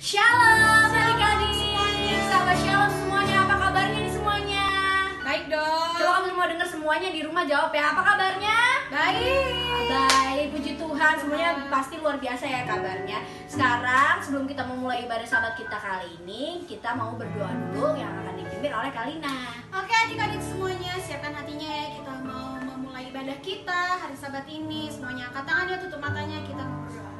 Shalom adik-adik, sahabat Shalom semuanya, apa kabarnya nih semuanya? Baik dong. Coba kamu semua dengar semuanya di rumah jawab ya, apa kabarnya? Baik. Baik, puji Tuhan, semuanya pasti luar biasa ya kabarnya. Sekarang sebelum kita memulai ibadah sahabat kita kali ini, kita mau berdoa dulu yang akan dipimpin oleh Kalina. Oke adik-adik semuanya, siapkan hatinya ya. Kita mau memulai ibadah kita hari Sabat ini. Semuanya angkat tangannya, tutup matanya, kita mau berdoa.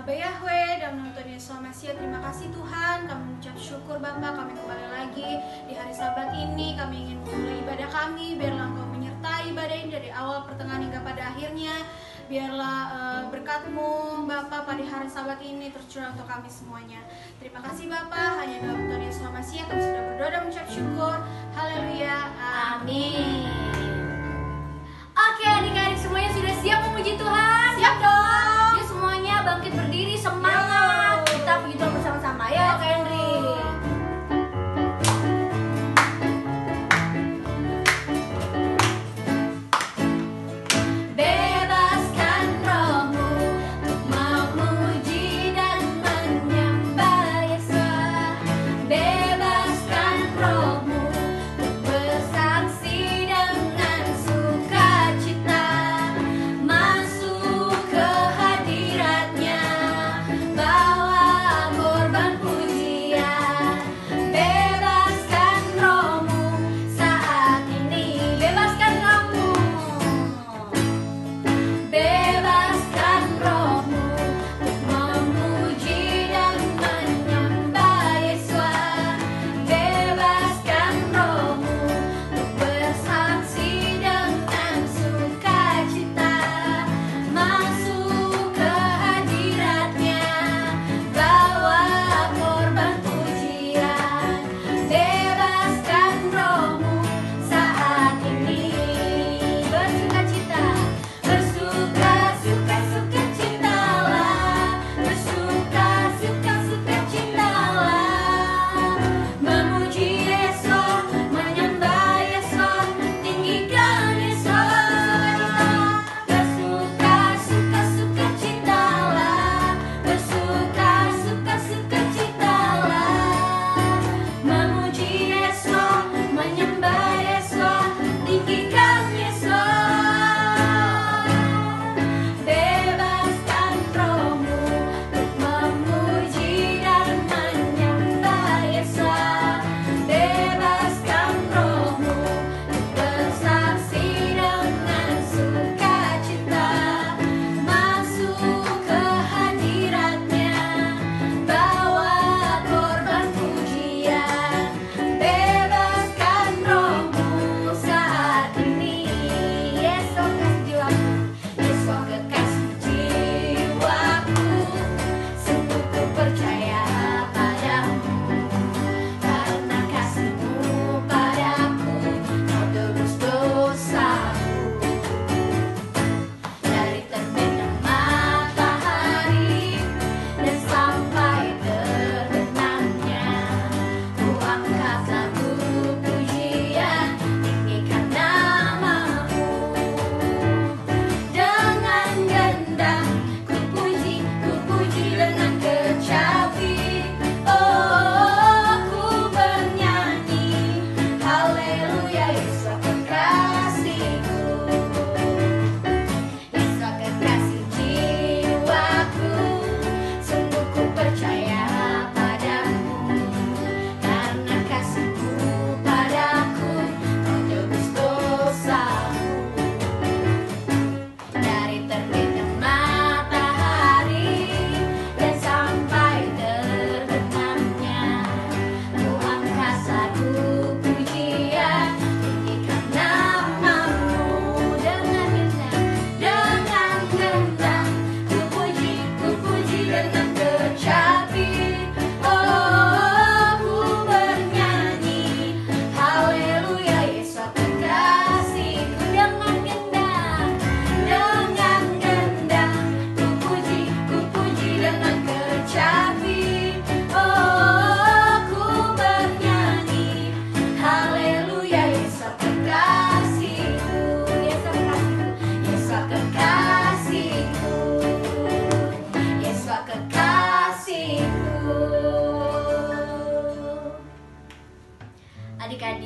Bapa Yahweh, dalam nama Tuhan Yesus Mesias, terima kasih Tuhan. Kami mengucap syukur Bapa, kami kembali lagi di hari Sabat ini. Kami ingin memulai ibadah kami, biarlah Engkau menyertai ibadah ini dari awal, pertengahan hingga pada akhirnya. Biarlah berkat-Mu Bapa pada hari Sabat ini tercurah untuk kami semuanya. Terima kasih Bapa, hanya dalam Tuhan Yesus Mesias kami sudah berdoa dan mengucap syukur. Haleluya, Amin. Oke adik-adik semuanya sudah siap memuji Tuhan? Siap dong. Yuk semuanya bangkit berdiri, semangat. Kita puji Tuhan bersama-sama ya, Kak Henry. Bebaskan rohmu untuk memuji dan menyembah Yesus. Bebaskan rohmu untuk bersaksi dengan sukacita, masuk ke hadirat-Nya,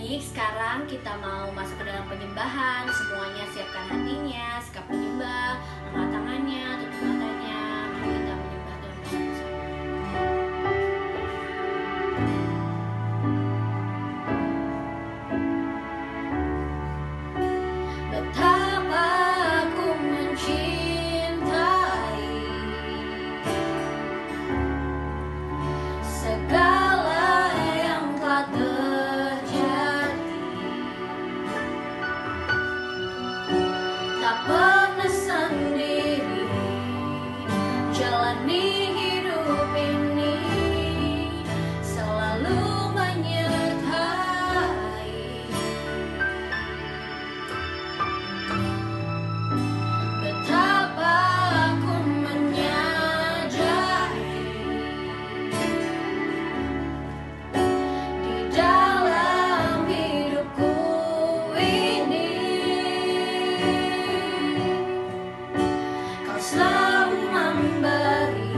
adik-adik, sekarang kita mau masuk ke dalam penyembahan. Semuanya siapkan hatinya, sikap menyembah, angkat tangannya, tutup matanya. Mari kita menyembah Tuhan bersama-sama. Betapa aku mencintai segala yang telah terjadi, tak pernah sendiri jalani hidup ini, selalu menyertai. Betapa aku menyadari di dalam hidupku ini, Kau selalu memberi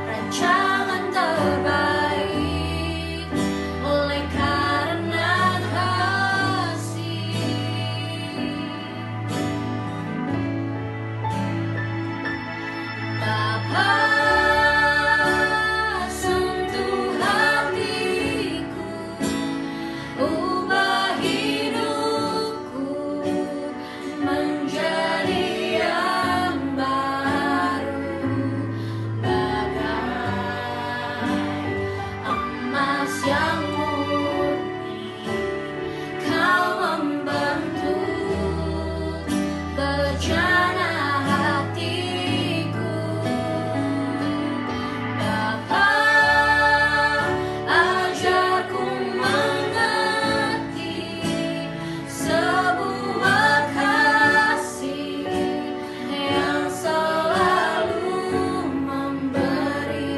rancangan terbaik oleh karena kasih. Bapa, sentuh hatiku, ubah hidupku menjadi yang baru, bagai emas yang murni. Kau membentuk bejana hatiku. Bapa, ajarku mengerti sebuah kasih yang selalu memberi,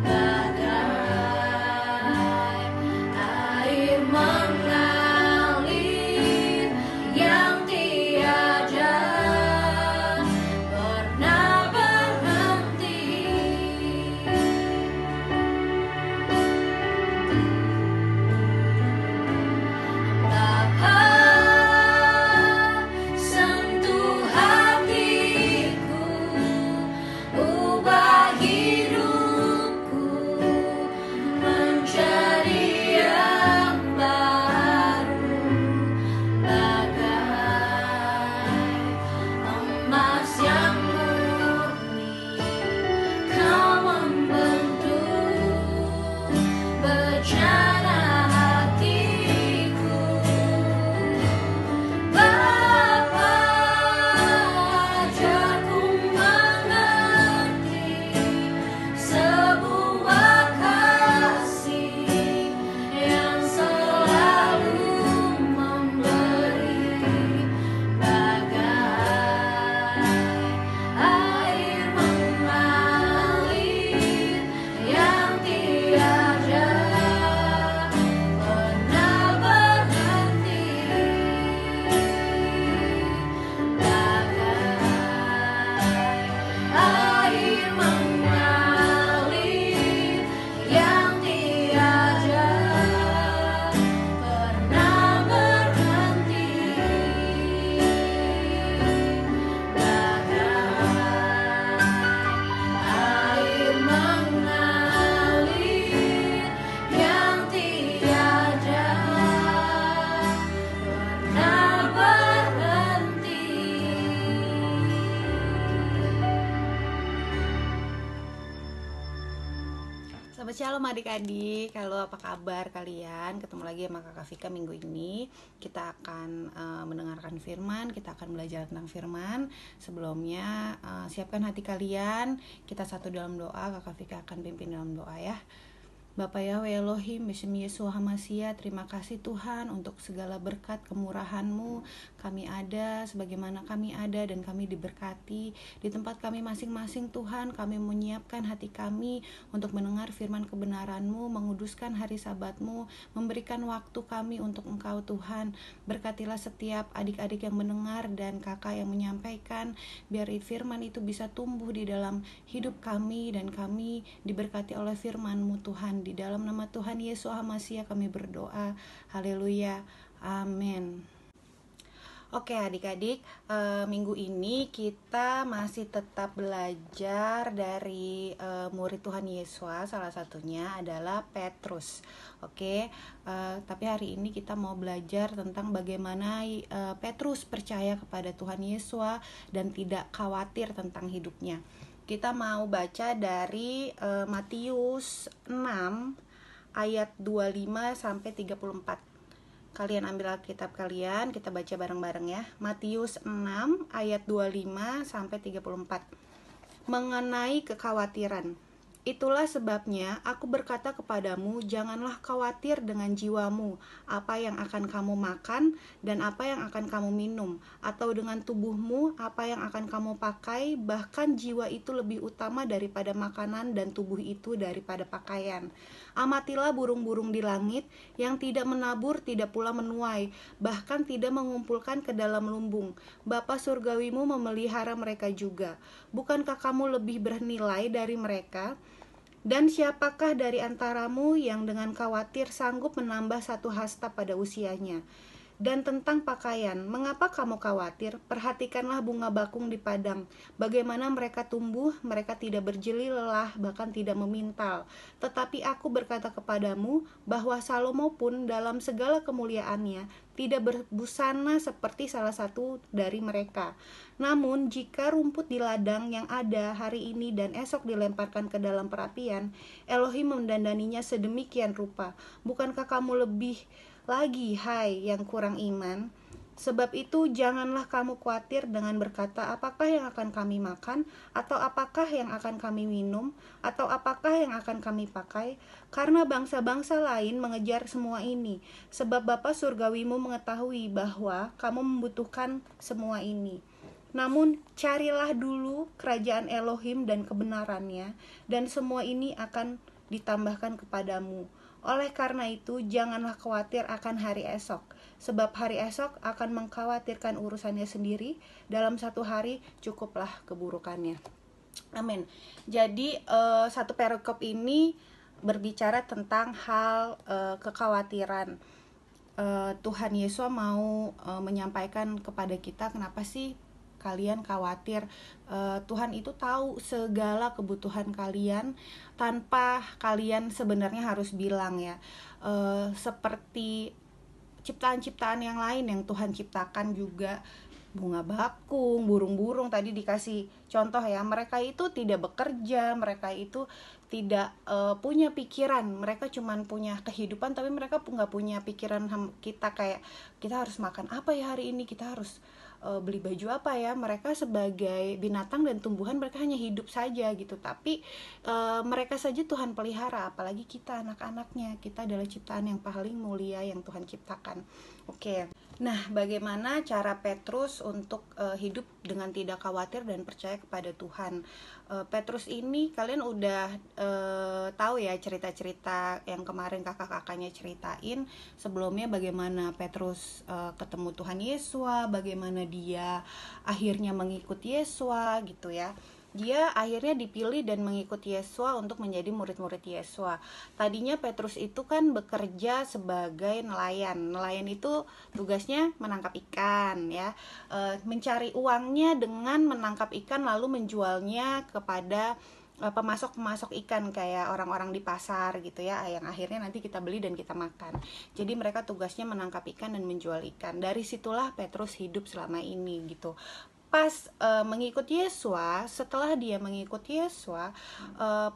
bagai air mengalir yang tiada pernah berhenti. Bapa, sentuh hatiku, ubah hidupku menjadi yang baru, bagai emas yang murni. Kau membentuk bejana hatiku. Bapa, ajarku mengerti sebuah kasih yang selalu memberi, bagai air mengalir yang tiada pernah berhenti, bagai air mengalir yang tiada pernah berhenti, bagai air mengalir yang tiada pernah berhenti. Selamat shalom adik-adik, halo apa kabar kalian? Ketemu lagi sama Kakak Vika minggu ini. Kita akan mendengarkan firman, kita akan belajar tentang firman. Sebelumnya siapkan hati kalian, kita satu dalam doa. Kakak Vika akan pimpin dalam doa ya. Bapa Yahweh Elohim, Bismi Yeshua HaMashiach, terima kasih Tuhan untuk segala berkat kemurahan-Mu. Kami ada sebagaimana kami ada dan kami diberkati di tempat kami masing-masing Tuhan. Kami menyiapkan hati kami untuk mendengar firman kebenaran-Mu, menguduskan hari Sabat-Mu, memberikan waktu kami untuk Engkau Tuhan. Berkatilah setiap adik-adik yang mendengar dan kakak yang menyampaikan, biar firman itu bisa tumbuh di dalam hidup kami dan kami diberkati oleh firman-Mu Tuhan Di dalam nama Tuhan Yesus HaMasiah kami berdoa. Haleluya. Amin. Oke adik-adik, minggu ini kita masih tetap belajar dari murid Tuhan Yesus. Salah satunya adalah Petrus. Oke, tapi hari ini kita mau belajar tentang bagaimana Petrus percaya kepada Tuhan Yesus dan tidak khawatir tentang hidupnya. Kita mau baca dari Matius 6 ayat 25 sampai 34. Kalian ambil Alkitab kalian, kita baca bareng-bareng ya. Matius 6 ayat 25 sampai 34. Mengenai kekhawatiran. Itulah sebabnya aku berkata kepadamu, janganlah khawatir dengan jiwamu, apa yang akan kamu makan dan apa yang akan kamu minum, atau dengan tubuhmu, apa yang akan kamu pakai. Bahkan jiwa itu lebih utama daripada makanan dan tubuh itu daripada pakaian. Amatilah burung-burung di langit yang tidak menabur, tidak pula menuai, bahkan tidak mengumpulkan ke dalam lumbung. Bapa surgawimu memelihara mereka juga. Bukankah kamu lebih bernilai dari mereka? Dan siapakah dari antaramu yang dengan khawatir sanggup menambah satu hasta pada usianya? Dan tentang pakaian, mengapa kamu khawatir? Perhatikanlah bunga bakung di padang. Bagaimana mereka tumbuh, mereka tidak berjeli lelah, bahkan tidak memintal. Tetapi aku berkata kepadamu bahwa Salomo pun dalam segala kemuliaannya tidak berbusana seperti salah satu dari mereka. Namun jika rumput di ladang yang ada hari ini dan esok dilemparkan ke dalam perapian, Elohim mendandaninya sedemikian rupa. Bukankah kamu lebih lagi, hai yang kurang iman? Sebab itu janganlah kamu khawatir dengan berkata, apakah yang akan kami makan, atau apakah yang akan kami minum, atau apakah yang akan kami pakai, karena bangsa-bangsa lain mengejar semua ini. Sebab Bapa surgawimu mengetahui bahwa kamu membutuhkan semua ini. Namun carilah dulu kerajaan Elohim dan kebenarannya, dan semua ini akan ditambahkan kepadamu. Oleh karena itu, janganlah khawatir akan hari esok, sebab hari esok akan mengkhawatirkan urusannya sendiri. Dalam satu hari cukuplah keburukannya. Amin. Jadi satu perikop ini berbicara tentang hal kekhawatiran. Tuhan Yesus mau menyampaikan kepada kita, kenapa sih kalian khawatir? Tuhan itu tahu segala kebutuhan kalian tanpa kalian sebenarnya harus bilang ya. Seperti ciptaan-ciptaan yang lain yang Tuhan ciptakan juga, bunga bakung, burung-burung tadi dikasih contoh ya, mereka itu tidak bekerja, mereka itu tidak punya pikiran, mereka cuma punya kehidupan, tapi mereka nggak punya pikiran kita kayak kita harus makan apa ya hari ini, kita harus beli baju apa ya. Mereka sebagai binatang dan tumbuhan, mereka hanya hidup saja gitu, tapi mereka saja Tuhan pelihara, apalagi kita anak-anaknya. Kita adalah ciptaan yang paling mulia yang Tuhan ciptakan. Oke. Nah, bagaimana cara Petrus untuk hidup dengan tidak khawatir dan percaya kepada Tuhan? Petrus ini kalian udah tahu ya cerita-cerita yang kemarin kakak-kakaknya ceritain sebelumnya, bagaimana Petrus ketemu Tuhan Yesus, bagaimana dia akhirnya mengikut Yesus gitu ya. Dia akhirnya dipilih dan mengikut Yesus untuk menjadi murid-murid Yesus. Tadinya Petrus itu kan bekerja sebagai nelayan. Nelayan itu tugasnya menangkap ikan ya, mencari uangnya dengan menangkap ikan lalu menjualnya kepada pemasok-pemasok ikan kayak orang-orang di pasar gitu ya, yang akhirnya nanti kita beli dan kita makan. Jadi mereka tugasnya menangkap ikan dan menjual ikan. Dari situlah Petrus hidup selama ini gitu. Pas mengikut Yesus, setelah dia mengikut Yesus,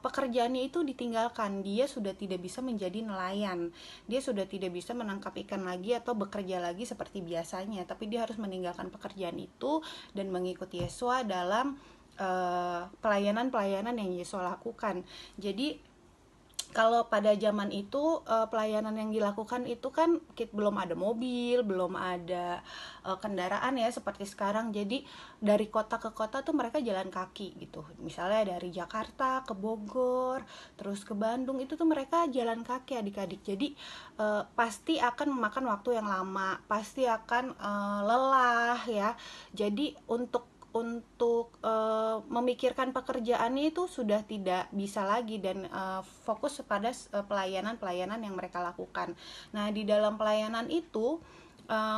pekerjaannya itu ditinggalkan. Dia sudah tidak bisa menjadi nelayan, dia sudah tidak bisa menangkap ikan lagi atau bekerja lagi seperti biasanya, tapi dia harus meninggalkan pekerjaan itu dan mengikut Yesus dalam pelayanan-pelayanan yang Yesus lakukan. Jadi kalau pada zaman itu pelayanan yang dilakukan itu kan belum ada mobil, belum ada kendaraan ya seperti sekarang. Jadi dari kota ke kota tuh mereka jalan kaki gitu. Misalnya dari Jakarta ke Bogor, terus ke Bandung, itu tuh mereka jalan kaki adik-adik. Jadi pasti akan memakan waktu yang lama, pasti akan lelah ya. Jadi untuk memikirkan pekerjaannya itu sudah tidak bisa lagi, dan fokus pada pelayanan yang mereka lakukan. Nah, di dalam pelayanan itu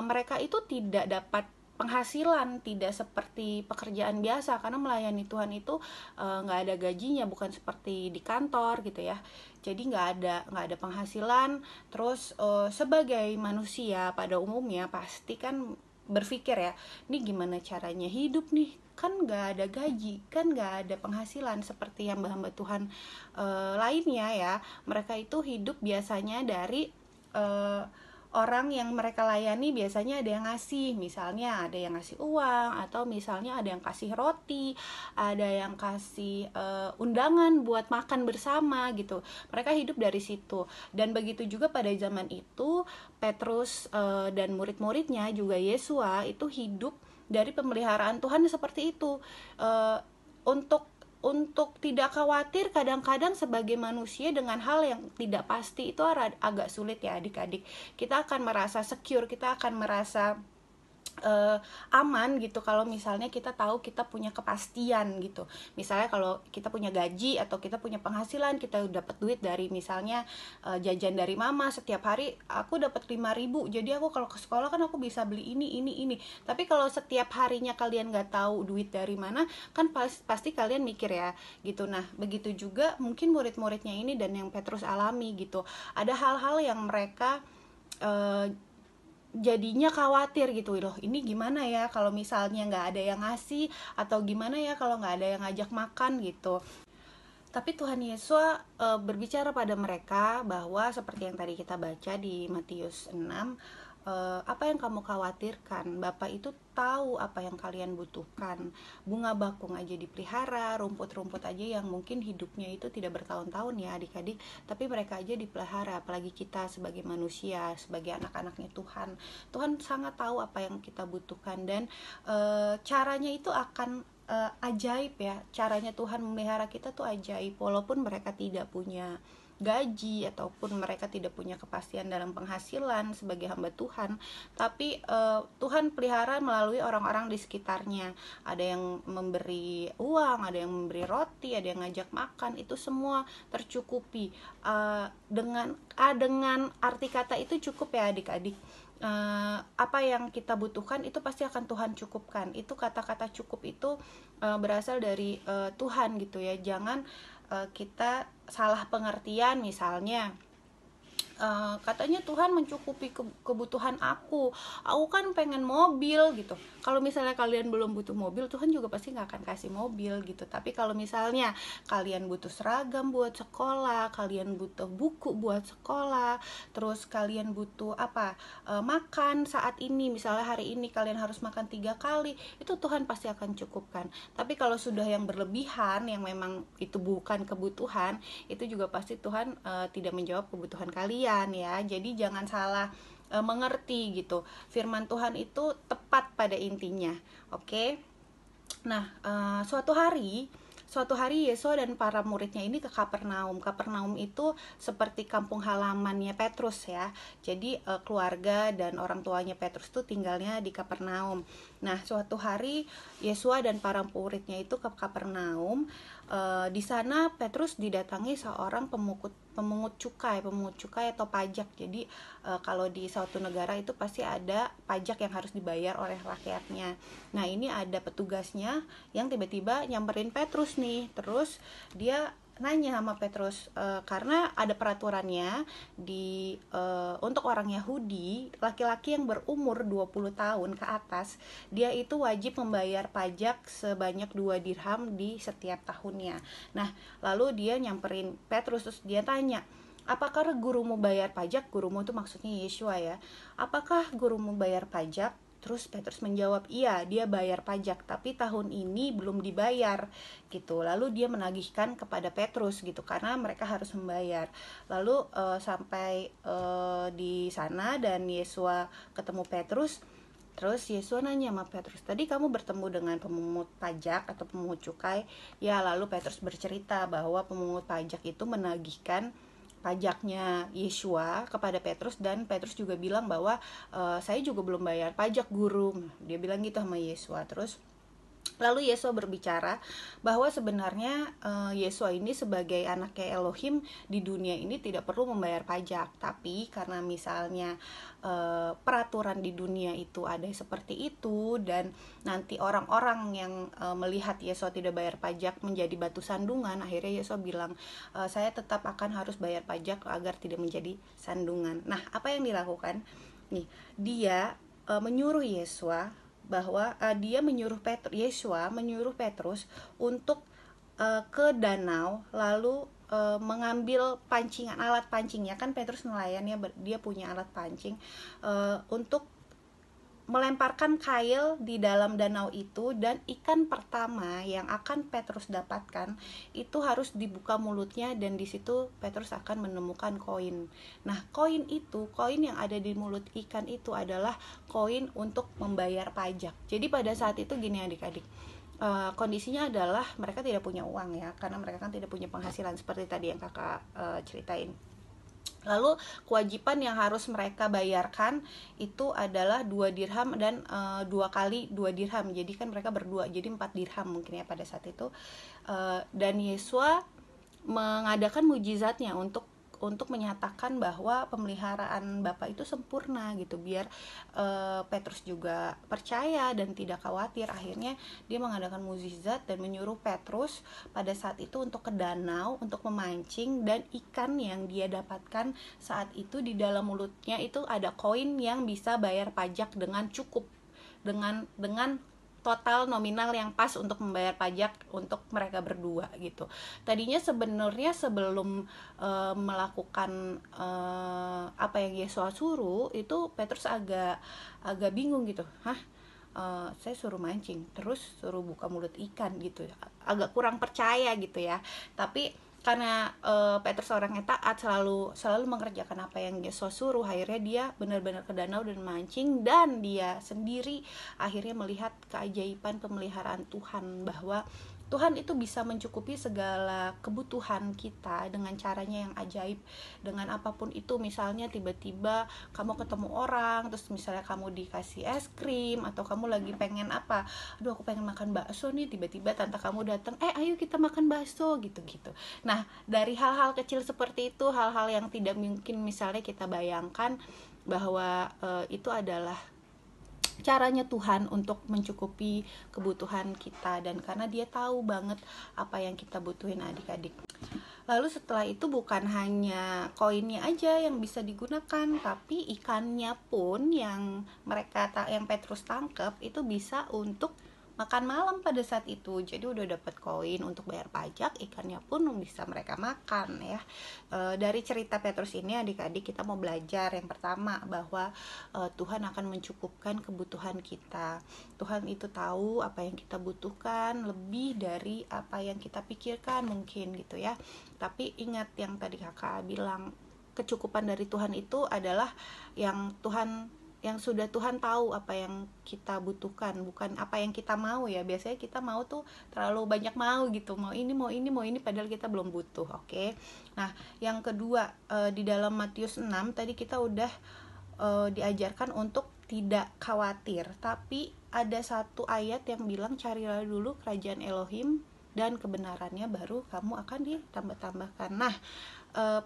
mereka itu tidak dapat penghasilan, tidak seperti pekerjaan biasa, karena melayani Tuhan itu nggak ada gajinya, bukan seperti di kantor gitu ya. Jadi nggak ada penghasilan. Terus sebagai manusia pada umumnya pasti kan berpikir ya, ini gimana caranya hidup nih, kan nggak ada gaji, kan nggak ada penghasilan seperti yang hamba Tuhan lainnya ya. Mereka itu hidup biasanya dari orang yang mereka layani. Biasanya ada yang ngasih, misalnya ada yang ngasih uang, atau misalnya ada yang kasih roti, ada yang kasih undangan buat makan bersama gitu. Mereka hidup dari situ. Dan begitu juga pada zaman itu Petrus dan murid-muridnya juga Yesua itu hidup dari pemeliharaan Tuhan seperti itu. Untuk tidak khawatir kadang-kadang sebagai manusia dengan hal yang tidak pasti itu agak sulit ya adik-adik. Kita akan merasa secure, kita akan merasa aman gitu kalau misalnya kita tahu kita punya kepastian gitu. Misalnya kalau kita punya gaji atau kita punya penghasilan, kita dapat duit dari misalnya jajan dari mama setiap hari, aku dapat 5.000, jadi aku kalau ke sekolah kan aku bisa beli ini. Tapi kalau setiap harinya kalian nggak tahu duit dari mana, kan pasti kalian mikir ya gitu. Nah, begitu juga mungkin murid-muridnya ini dan yang Petrus alami gitu. Ada hal-hal yang mereka jadinya khawatir gitu loh, ini gimana ya kalau misalnya nggak ada yang ngasih, atau gimana ya kalau nggak ada yang ngajak makan gitu. Tapi Tuhan Yesus berbicara pada mereka bahwa seperti yang tadi kita baca di Matius 6, apa yang kamu khawatirkan? Bapa itu tahu apa yang kalian butuhkan. Bunga bakung aja dipelihara, rumput-rumput aja yang mungkin hidupnya itu tidak bertahun-tahun ya adik-adik, tapi mereka aja dipelihara. Apalagi kita sebagai manusia, sebagai anak-anaknya Tuhan. Tuhan sangat tahu apa yang kita butuhkan, dan caranya itu akan ajaib ya. Caranya Tuhan memelihara kita tuh ajaib, walaupun mereka tidak punya gaji ataupun mereka tidak punya kepastian dalam penghasilan sebagai hamba Tuhan, tapi Tuhan pelihara melalui orang-orang di sekitarnya. Ada yang memberi uang, ada yang memberi roti, ada yang ngajak makan, itu semua tercukupi. Dengan arti kata itu cukup ya adik-adik. Apa yang kita butuhkan itu pasti akan Tuhan cukupkan. Itu kata-kata cukup itu berasal dari Tuhan gitu ya. Jangan kita salah pengertian, misalnya katanya Tuhan mencukupi kebutuhan aku kan pengen mobil gitu. Kalau misalnya kalian belum butuh mobil, Tuhan juga pasti nggak akan kasih mobil gitu. Tapi kalau misalnya kalian butuh seragam buat sekolah, kalian butuh buku buat sekolah, terus kalian butuh makan saat ini, misalnya hari ini kalian harus makan 3 kali, itu Tuhan pasti akan cukupkan. Tapi kalau sudah yang berlebihan, yang memang itu bukan kebutuhan, itu juga pasti Tuhan tidak menjawab kebutuhan kalian ya. Jadi jangan salah mengerti gitu. Firman Tuhan itu tepat pada intinya. Oke. Nah, suatu hari Yesus dan para muridnya ini ke Kapernaum. Kapernaum itu seperti kampung halamannya Petrus ya. Jadi keluarga dan orang tuanya Petrus itu tinggalnya di Kapernaum. Nah, suatu hari Yesus dan para muridnya itu ke Kapernaum. Di sana Petrus didatangi seorang pemungut cukai atau pajak. Jadi kalau di suatu negara itu pasti ada pajak yang harus dibayar oleh rakyatnya. Nah, ini ada petugasnya yang tiba-tiba nyamperin Petrus nih. Terus dia nanya sama Petrus, karena ada peraturannya untuk orang Yahudi, laki-laki yang berumur 20 tahun ke atas, dia itu wajib membayar pajak sebanyak 2 dirham di setiap tahunnya. Nah, lalu dia nyamperin Petrus, terus dia tanya, apakah gurumu bayar pajak? Gurumu itu maksudnya Yesua ya. Apakah gurumu bayar pajak? Terus Petrus menjawab, iya dia bayar pajak, tapi tahun ini belum dibayar gitu. Lalu dia menagihkan kepada Petrus gitu, karena mereka harus membayar. Lalu sampai di sana dan Yesua ketemu Petrus. Terus Yesus nanya sama Petrus, tadi kamu bertemu dengan pemungut pajak atau pemungut cukai? Ya, lalu Petrus bercerita bahwa pemungut pajak itu menagihkan pajaknya Yesua kepada Petrus, dan Petrus juga bilang bahwa saya juga belum bayar pajak guru. Dia bilang gitu sama Yesua. Terus Lalu Yesua berbicara bahwa sebenarnya Yesua ini sebagai anaknya Elohim di dunia ini tidak perlu membayar pajak. Tapi karena misalnya peraturan di dunia itu ada seperti itu, dan nanti orang-orang yang melihat Yesua tidak bayar pajak menjadi batu sandungan, akhirnya Yesua bilang, saya tetap akan harus bayar pajak agar tidak menjadi sandungan. Nah, apa yang dilakukan? Nih, dia menyuruh Yesua bahwa Yesua menyuruh Petrus untuk ke danau, lalu mengambil alat pancingnya. Kan Petrus nelayan ya, dia punya alat pancing, untuk melemparkan kail di dalam danau itu, dan ikan pertama yang akan Petrus dapatkan itu harus dibuka mulutnya, dan di situ Petrus akan menemukan koin. Nah, koin yang ada di mulut ikan itu adalah koin untuk membayar pajak. Jadi pada saat itu gini adik-adik, kondisinya adalah mereka tidak punya uang ya, karena mereka kan tidak punya penghasilan seperti tadi yang kakak ceritain. Lalu kewajiban yang harus mereka bayarkan itu adalah 2 dirham dan 2 kali 2 dirham. Jadi kan mereka berdua, jadi 4 dirham mungkin ya pada saat itu. Dan Yesua mengadakan mujizatnya untuk menyatakan bahwa pemeliharaan Bapa itu sempurna gitu, biar Petrus juga percaya dan tidak khawatir. Akhirnya dia mengadakan mukjizat dan menyuruh Petrus pada saat itu untuk ke danau untuk memancing, dan ikan yang dia dapatkan saat itu di dalam mulutnya itu ada koin yang bisa bayar pajak dengan cukup, dengan total nominal yang pas untuk membayar pajak untuk mereka berdua gitu. Tadinya sebenarnya sebelum melakukan apa yang Yesus suruh, itu Petrus agak bingung gitu. Saya suruh mancing, terus suruh buka mulut ikan gitu, agak kurang percaya gitu ya. Tapi karena Petrus orangnya taat, selalu mengerjakan apa yang Yesus suruh, akhirnya dia benar-benar ke danau dan mancing, dan dia sendiri akhirnya melihat keajaiban pemeliharaan Tuhan, bahwa Tuhan itu bisa mencukupi segala kebutuhan kita dengan caranya yang ajaib, dengan apapun itu. Misalnya tiba-tiba kamu ketemu orang, terus misalnya kamu dikasih es krim, atau kamu lagi pengen apa, aduh aku pengen makan bakso nih, tiba-tiba tante kamu datang, ayo kita makan bakso gitu-gitu. Nah, dari hal-hal kecil seperti itu, hal-hal yang tidak mungkin misalnya kita bayangkan, bahwa itu adalah caranya Tuhan untuk mencukupi kebutuhan kita, dan karena dia tahu banget apa yang kita butuhin adik-adik. Lalu setelah itu bukan hanya koinnya aja yang bisa digunakan, tapi ikannya pun yang Petrus tangkap itu bisa untuk makan malam pada saat itu. Jadi udah dapat koin untuk bayar pajak, ikannya pun bisa mereka makan ya. Dari cerita Petrus ini adik-adik kita mau belajar yang pertama, bahwa Tuhan akan mencukupkan kebutuhan kita. Tuhan itu tahu apa yang kita butuhkan lebih dari apa yang kita pikirkan mungkin gitu ya. Tapi ingat yang tadi kakak bilang, kecukupan dari Tuhan itu adalah yang sudah Tuhan tahu apa yang kita butuhkan, bukan apa yang kita mau ya. Biasanya kita mau tuh terlalu banyak mau gitu, mau ini padahal kita belum butuh. Oke. Nah, yang kedua, di dalam Matius 6 tadi kita udah diajarkan untuk tidak khawatir, tapi ada satu ayat yang bilang, carilah dulu kerajaan Elohim dan kebenarannya, baru kamu akan ditambah-tambahkan. Nah,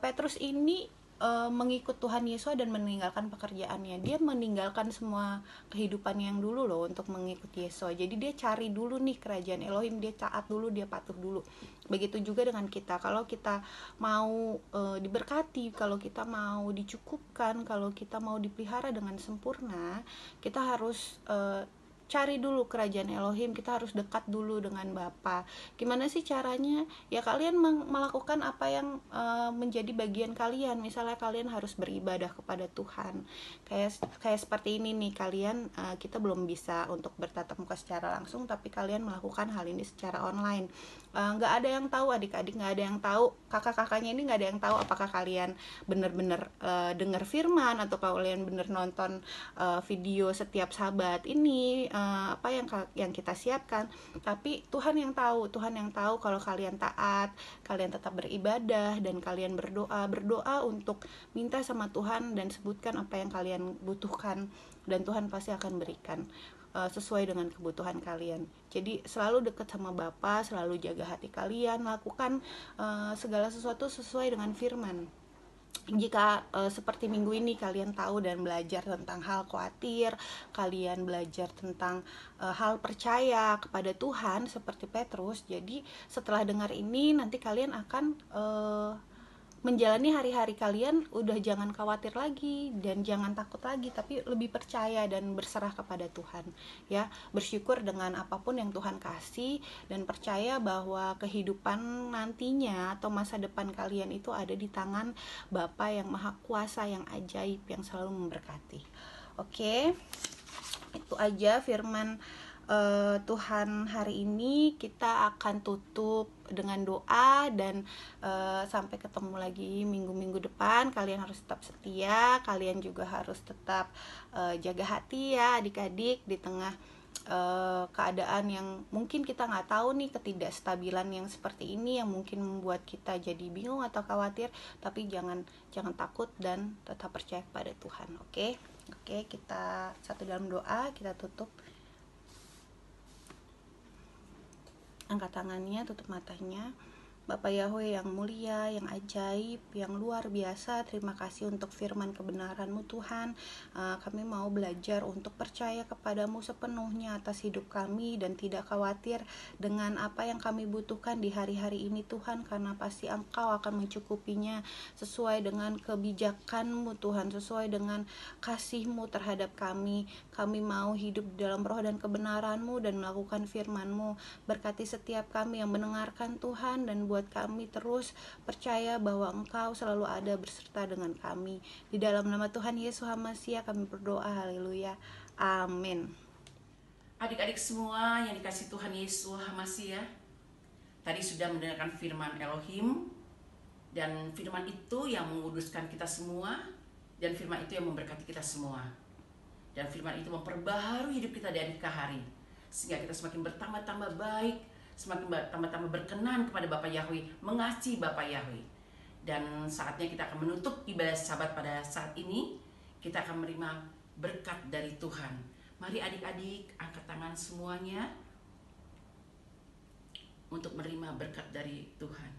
Petrus ini mengikut Tuhan Yesus dan meninggalkan pekerjaannya. Dia meninggalkan semua kehidupan yang dulu loh untuk mengikut Yesus. Jadi dia cari dulu nih kerajaan Elohim, dia taat dulu, dia patuh dulu. Begitu juga dengan kita. Kalau kita mau diberkati, kalau kita mau dicukupkan, kalau kita mau dipelihara dengan sempurna, kita harus cari dulu kerajaan Elohim, kita harus dekat dulu dengan Bapa. Gimana sih caranya? Ya kalian melakukan apa yang menjadi bagian kalian. Misalnya kalian harus beribadah kepada Tuhan. Kayak seperti ini nih, kalian kita belum bisa untuk bertatap muka secara langsung, tapi kalian melakukan hal ini secara online. Nggak ada yang tahu adik-adik, nggak ada yang tahu, kakak-kakaknya ini nggak ada yang tahu apakah kalian benar-benar dengar firman, atau kalian benar nonton video setiap Sabat ini, apa yang kita siapkan. Tapi Tuhan yang tahu kalau kalian taat, kalian tetap beribadah, dan kalian berdoa untuk minta sama Tuhan dan sebutkan apa yang kalian butuhkan, dan Tuhan pasti akan berikan. sesuai dengan kebutuhan kalian. Jadi selalu dekat sama Bapa, selalu jaga hati kalian, lakukan segala sesuatu sesuai dengan firman. Jika seperti minggu ini kalian tahu dan belajar tentang hal khawatir, kalian belajar tentang hal percaya kepada Tuhan seperti Petrus, jadi setelah dengar ini nanti kalian akan menjalani hari-hari kalian udah jangan khawatir lagi dan jangan takut lagi, tapi lebih percaya dan berserah kepada Tuhan ya. Bersyukur dengan apapun yang Tuhan kasih dan percaya bahwa kehidupan nantinya atau masa depan kalian itu ada di tangan Bapa yang Maha Kuasa, yang ajaib, yang selalu memberkati. Oke, itu aja firman Tuhan hari ini. Kita akan tutup dengan doa dan sampai ketemu lagi minggu-minggu depan. Kalian harus tetap setia, kalian juga harus tetap jaga hati ya adik-adik, di tengah keadaan yang mungkin kita nggak tahu nih, ketidakstabilan yang seperti ini yang mungkin membuat kita jadi bingung atau khawatir, tapi jangan takut dan tetap percaya kepada Tuhan. Oke, kita satu dalam doa, kita tutup. Angkat tangannya, tutup matanya. Bapak Yahweh yang mulia, yang ajaib, yang luar biasa, terima kasih untuk firman kebenaran-Mu Tuhan. Kami mau belajar untuk percaya kepadamu sepenuhnya atas hidup kami dan tidak khawatir dengan apa yang kami butuhkan di hari-hari ini Tuhan, karena pasti Engkau akan mencukupinya sesuai dengan kebijakan-Mu Tuhan, sesuai dengan kasih-Mu terhadap kami. Kami mau hidup dalam roh dan kebenaran-Mu dan melakukan firman-Mu. Berkati setiap kami yang mendengarkan Tuhan, dan buat kami terus percaya bahwa Engkau selalu ada berserta dengan kami. Di dalam nama Tuhan Yesus HaMasiah kami berdoa, haleluya, amin. Adik-adik semua yang dikasih Tuhan Yesus HaMasiah, tadi sudah mendengarkan firman Elohim, dan firman itu yang menguduskan kita semua, dan firman itu yang memberkati kita semua, dan firman itu memperbaharui hidup kita dari hari ke hari, sehingga kita semakin bertambah-tambah baik, semakin bertambah-tambah berkenan kepada Bapa Yahweh, mengasihi Bapa Yahweh. Dan saatnya kita akan menutup ibadah Sabat pada saat ini. Kita akan menerima berkat dari Tuhan. Mari adik-adik angkat tangan semuanya untuk menerima berkat dari Tuhan.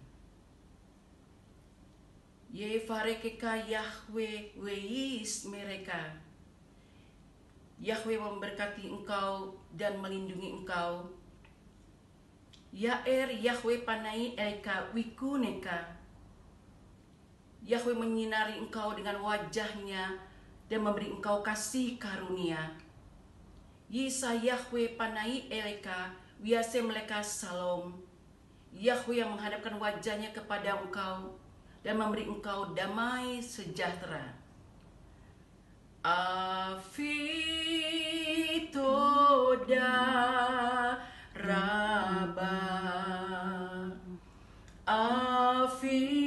Yevarekeka Yahweh weis mereka. Yahweh memberkati engkau dan melindungi engkau. Yaer Yahweh panai eka wikuneka. Yahweh menyinari engkau dengan wajahnya dan memberi engkau kasih karunia. Yisa Yahweh panai eka wiase meleka salom. Yahweh yang menghadapkan wajahnya kepada engkau dan memberi engkau damai sejahtera. Afitoda Rabba Afi